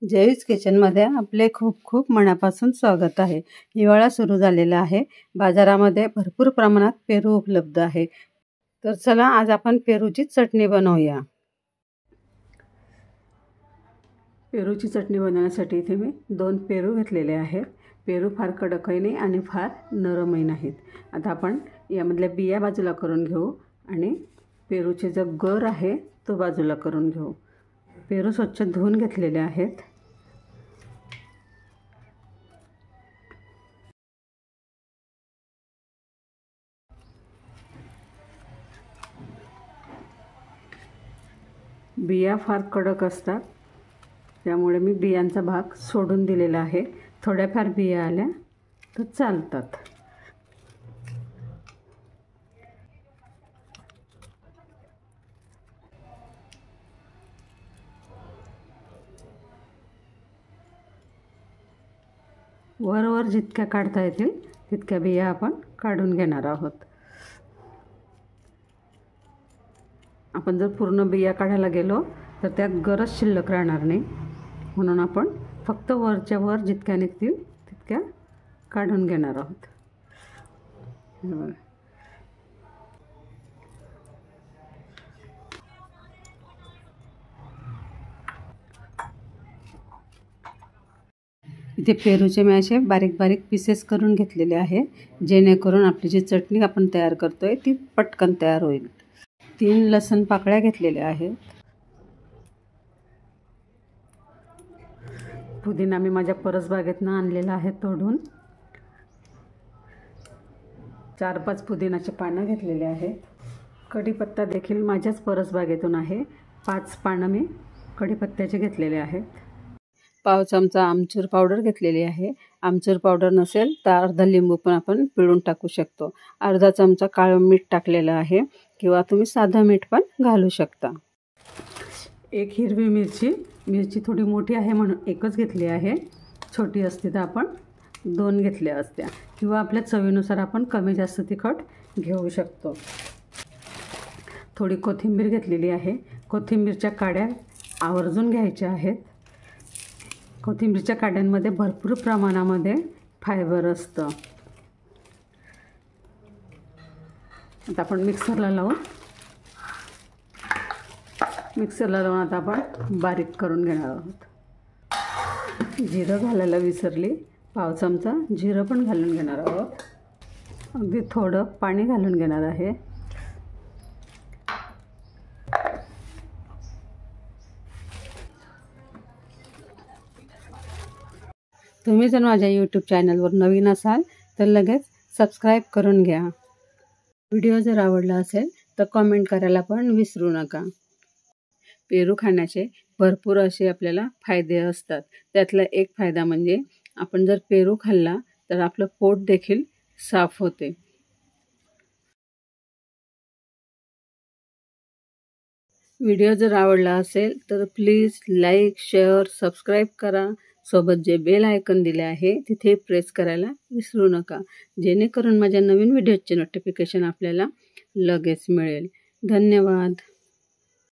जयवीज किचनमध्ये आपले खूप खूप मनापासून स्वागत आहे। हिवाळा सुरू झालेला आहे। बाजारामध्ये भरपूर प्रमाणात पेरू उपलब्ध आहे। तर चला आज आपण पेरूची चटणी बनवूया। पेरूची चटणी बनवण्यासाठी इथे मी 2 पेरू घेतलेले आहेत। पेरू फार कडकही नाही आणि फार नरमही नाहीत। आता आपण यामधल्या बिया बाजूला करून घेऊ आणि पेरूचे जो गर आहे तो बाजूला करून घेऊ। पेरू स्वच्छ धुवून घेतलेले आहेत। बिया फार कडक असतात, त्यामुळे मी बियांचा भाग सोडून दिलेला आहे। थोड्याफार बिया आल्या तर चालतात। वर जितक्या काढता येतील तितक्या बिया आपण काढून घेणार आहोत। आपण जर पूर्ण बिया काढायला गेलो तर त्यात गरज शिल्लक राहणार नाही, म्हणून आपण फक्त वरच्या वर जितक्या निघतील तितक्या काढून घेणार आहोत। इथे पेरूचे मी असे बारीक बारीक पीसेस करून घेतलेले आहे, जेणेकरून आपली जी चटणी आपण तयार करतोय ती पटकन तयार होईल। 3 लसूण पाकळ्या घेतलेल्या आहेत। पुदिना मी माझ्या परसबागेतून आणलेला आहे तोडून। 4-5 पुदिनाचे पानं घेतलेले आहेत। कढीपत्ता देखील माझ्याच परसबागेतून आहे। 5 पानं मी कढीपत्त्याचे घेतलेले आहेत। पाव चमचा आमचूर पावडर घेतलेली आहे। आमचूर पावडर नसेल तर अर्धा लिंबू पण आपण पिळून टाकू शकतो। अर्धा चमचा काळं मीठ टाकलेलं आहे, किंवा तुम्ही साधं मीठ पण घालू शकता। 1 हिरवी मिरची थोडी मोठी आहे म्हणून 1च घेतली आहे। छोटी असती तर आपण 2 घेतल्या असत्या, किंवा आपल्या चवीनुसार आपण कमी जास्त तिखट घेऊ शकतो। थोडी कोथिंबीर घेतलेली आहे। कोथिंबीरच्या काड्या आवर्जून घ्यायच्या आहेत। कोथिंबीरच्या काड्यांमध्ये भरपूर प्रमाणामध्ये फायबर असतं। आता आपण मिक्सरला लावून आता आपण बारीक करून घेणार आहोत। जिरं घालायला विसरली, पाव चमचा जिरं पण घालून घेणार आहोत। अगदी थोडं पाणी घालून घेणार आहे। तुम्ही जर माझ्या YouTube चॅनलवर नवीन असाल तर लगेच सबस्क्राईब करून घ्या। व्हिडिओ जर आवडला असेल तर कमेंट करायला पण विसरू नका। पेरू खाण्याचे भरपूर असे आपल्याला फायदे असतात। त्यातला एक फायदा म्हणजे आपण जर पेरू खाल्ला तर आपलं पोट देखील साफ होते। व्हिडिओ जर आवडला असेल तर प्लीज लाईक, शेअर, सबस्क्राईब करा। सोबत जे बेल आयकॉन दिले आहे तिथे प्रेस करायला विसरू नका, जेणेकरून माझ्या नवीन व्हिडिओचे नोटिफिकेशन आपल्याला लगेच मिळेल। धन्यवाद।